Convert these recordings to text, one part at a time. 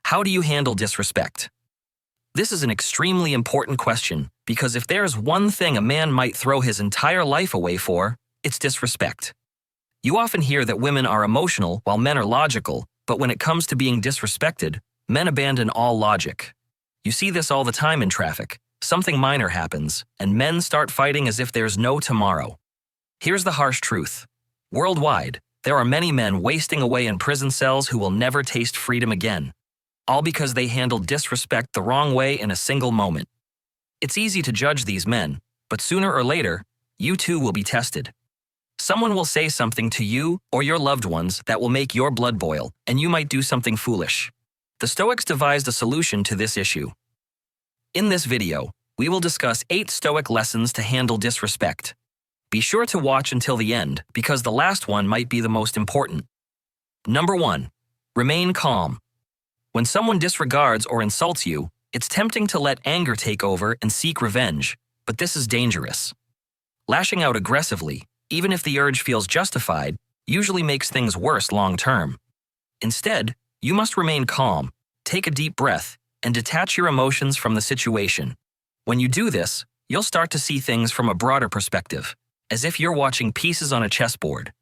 How do you handle disrespect? This is an extremely important question because if there's one thing a man might throw his entire life away for, it's disrespect. You often hear that women are emotional while men are logical, but when it comes to being disrespected, men abandon all logic. You see this all the time in traffic. Something minor happens, and men start fighting as if there's no tomorrow. Here's the harsh truth. Worldwide, there are many men wasting away in prison cells who will never taste freedom again, all because they handled disrespect the wrong way in a single moment. It's easy to judge these men, but sooner or later, you too will be tested. Someone will say something to you or your loved ones that will make your blood boil, and you might do something foolish. The Stoics devised a solution to this issue. In this video, we will discuss 8 Stoic lessons to handle disrespect. Be sure to watch until the end because the last one might be the most important. Number 1. Remain calm. When someone disregards or insults you, it's tempting to let anger take over and seek revenge, but this is dangerous. Lashing out aggressively, even if the urge feels justified, usually makes things worse long-term. Instead, you must remain calm, take a deep breath, and detach your emotions from the situation. When you do this, you'll start to see things from a broader perspective, as if you're watching pieces on a chessboard.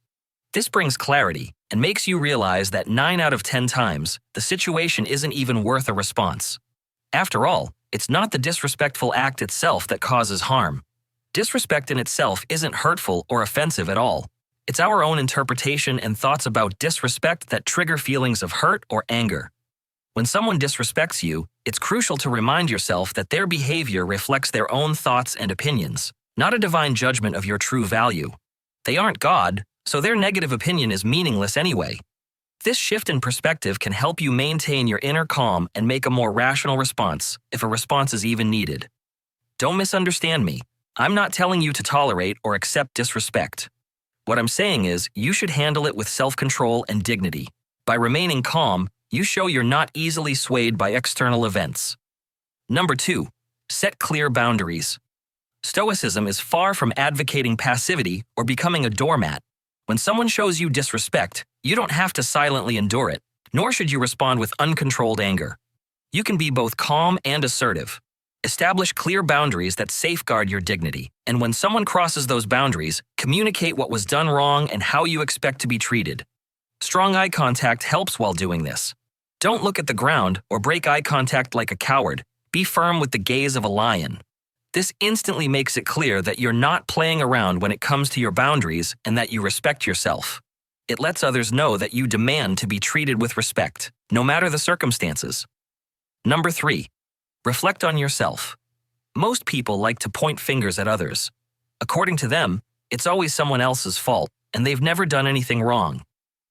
This brings clarity and makes you realize that 9 out of 10 times, the situation isn't even worth a response. After all, it's not the disrespectful act itself that causes harm. Disrespect in itself isn't hurtful or offensive at all. It's our own interpretation and thoughts about disrespect that trigger feelings of hurt or anger. When someone disrespects you, it's crucial to remind yourself that their behavior reflects their own thoughts and opinions, not a divine judgment of your true value. They aren't God, so their negative opinion is meaningless anyway. This shift in perspective can help you maintain your inner calm and make a more rational response, if a response is even needed. Don't misunderstand me. I'm not telling you to tolerate or accept disrespect. What I'm saying is, you should handle it with self-control and dignity. By remaining calm, you show you're not easily swayed by external events. Number 2. Set clear boundaries. Stoicism is far from advocating passivity or becoming a doormat. When someone shows you disrespect, you don't have to silently endure it, nor should you respond with uncontrolled anger. You can be both calm and assertive. Establish clear boundaries that safeguard your dignity, and when someone crosses those boundaries, communicate what was done wrong and how you expect to be treated. Strong eye contact helps while doing this. Don't look at the ground or break eye contact like a coward. Be firm with the gaze of a lion. This instantly makes it clear that you're not playing around when it comes to your boundaries and that you respect yourself. It lets others know that you demand to be treated with respect, no matter the circumstances. Number 3. Reflect on yourself. Most people like to point fingers at others. According to them, it's always someone else's fault, and they've never done anything wrong.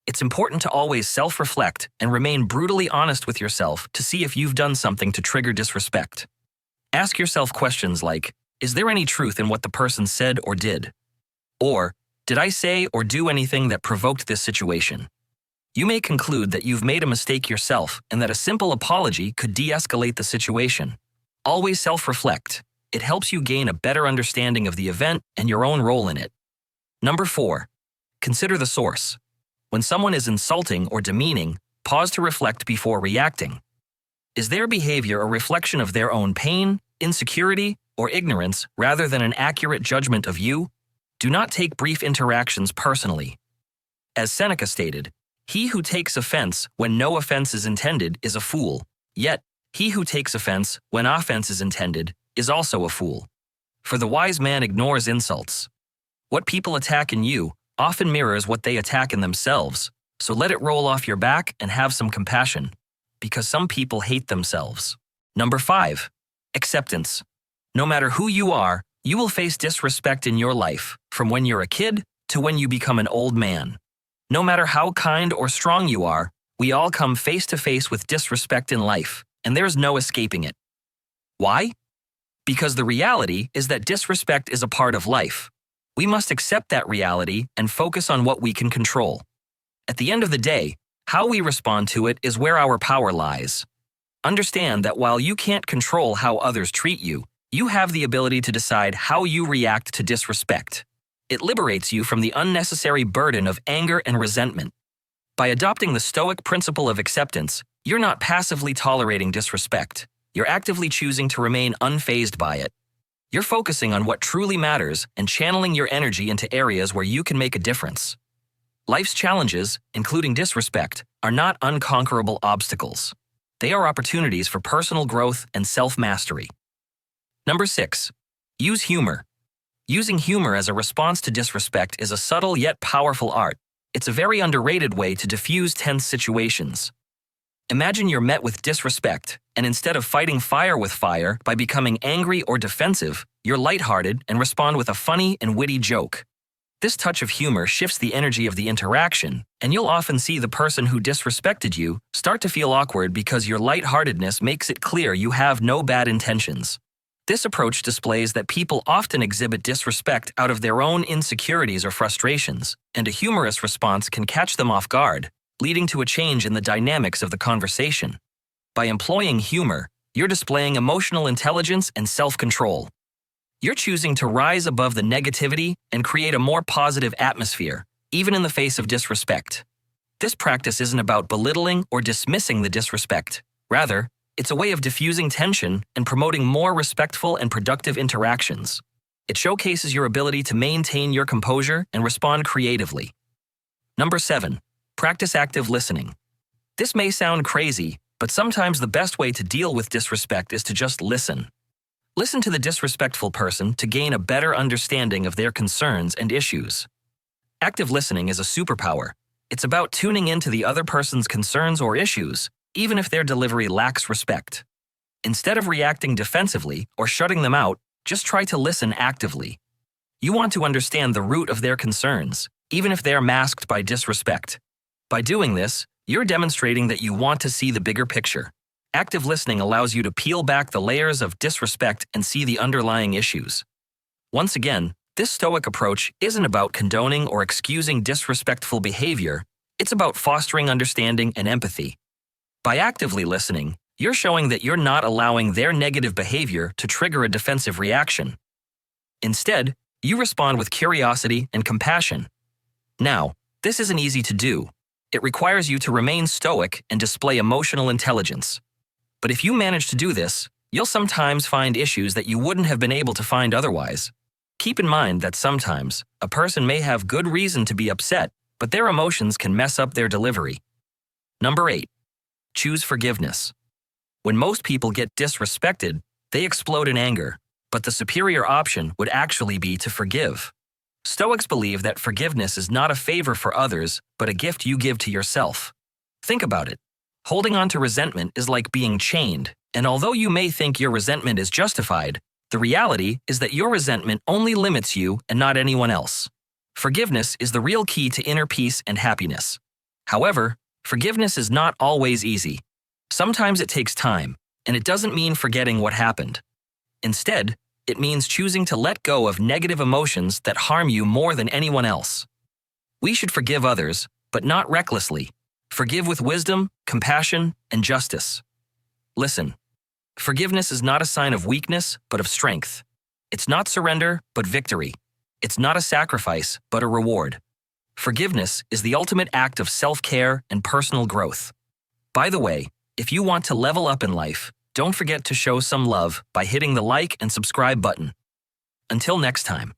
It's important to always self-reflect and remain brutally honest with yourself to see if you've done something to trigger disrespect. Ask yourself questions like, is there any truth in what the person said or did? Or, did I say or do anything that provoked this situation? You may conclude that you've made a mistake yourself and that a simple apology could de-escalate the situation. Always self-reflect. It helps you gain a better understanding of the event and your own role in it. Number 4. Consider the source. When someone is insulting or demeaning, pause to reflect before reacting. Is their behavior a reflection of their own pain, insecurity, or ignorance rather than an accurate judgment of you? Do not take brief interactions personally. As Seneca stated, he who takes offense when no offense is intended is a fool, yet he who takes offense when offense is intended is also a fool. For the wise man ignores insults. What people attack in you often mirrors what they attack in themselves, so let it roll off your back and have some compassion, because some people hate themselves. Number 5. Acceptance. No matter who you are, you will face disrespect in your life, from when you're a kid to when you become an old man. No matter how kind or strong you are, we all come face to face with disrespect in life, and there's no escaping it. Why? Because the reality is that disrespect is a part of life. We must accept that reality and focus on what we can control. At the end of the day, how we respond to it is where our power lies. Understand that while you can't control how others treat you, you have the ability to decide how you react to disrespect. It liberates you from the unnecessary burden of anger and resentment. By adopting the Stoic principle of acceptance, You're not passively tolerating disrespect. You're actively choosing to remain unfazed by it. You're focusing on what truly matters and channeling your energy into areas where you can make a difference. Life's challenges, including disrespect, are not unconquerable obstacles. They are opportunities for personal growth and self-mastery. Number 6. Use humor. Using humor as a response to disrespect is a subtle yet powerful art. It's a very underrated way to diffuse tense situations. Imagine you're met with disrespect, and instead of fighting fire with fire by becoming angry or defensive, you're lighthearted and respond with a funny and witty joke. This touch of humor shifts the energy of the interaction, and you'll often see the person who disrespected you start to feel awkward because your lightheartedness makes it clear you have no bad intentions. This approach displays that people often exhibit disrespect out of their own insecurities or frustrations, and a humorous response can catch them off guard, leading to a change in the dynamics of the conversation. By employing humor, you're displaying emotional intelligence and self-control. You're choosing to rise above the negativity and create a more positive atmosphere, even in the face of disrespect. This practice isn't about belittling or dismissing the disrespect. Rather, it's a way of diffusing tension and promoting more respectful and productive interactions. It showcases your ability to maintain your composure and respond creatively. Number 7. Practice active listening. This may sound crazy, but sometimes the best way to deal with disrespect is to just listen. Listen to the disrespectful person to gain a better understanding of their concerns and issues. Active listening is a superpower. It's about tuning into the other person's concerns or issues, even if their delivery lacks respect. Instead of reacting defensively or shutting them out, just try to listen actively. You want to understand the root of their concerns, even if they're masked by disrespect. By doing this, you're demonstrating that you want to see the bigger picture. Active listening allows you to peel back the layers of disrespect and see the underlying issues. Once again, this stoic approach isn't about condoning or excusing disrespectful behavior. It's about fostering understanding and empathy. By actively listening, you're showing that you're not allowing their negative behavior to trigger a defensive reaction. Instead, you respond with curiosity and compassion. Now, this isn't easy to do. It requires you to remain stoic and display emotional intelligence. But if you manage to do this, you'll sometimes find issues that you wouldn't have been able to find otherwise. Keep in mind that sometimes a person may have good reason to be upset, but their emotions can mess up their delivery. Number 8. Choose forgiveness. When most people get disrespected, they explode in anger, but the superior option would actually be to forgive. Stoics believe that forgiveness is not a favor for others, but a gift you give to yourself. Think about it. Holding on to resentment is like being chained, and although you may think your resentment is justified, the reality is that your resentment only limits you and not anyone else. Forgiveness is the real key to inner peace and happiness. However, forgiveness is not always easy. Sometimes it takes time, and it doesn't mean forgetting what happened. Instead, it means choosing to let go of negative emotions that harm you more than anyone else. We should forgive others, but not recklessly. Forgive with wisdom, compassion, and justice. Listen, forgiveness is not a sign of weakness, but of strength. It's not surrender, but victory. It's not a sacrifice, but a reward. Forgiveness is the ultimate act of self-care and personal growth. By the way, if you want to level up in life, don't forget to show some love by hitting the like and subscribe button. Until next time.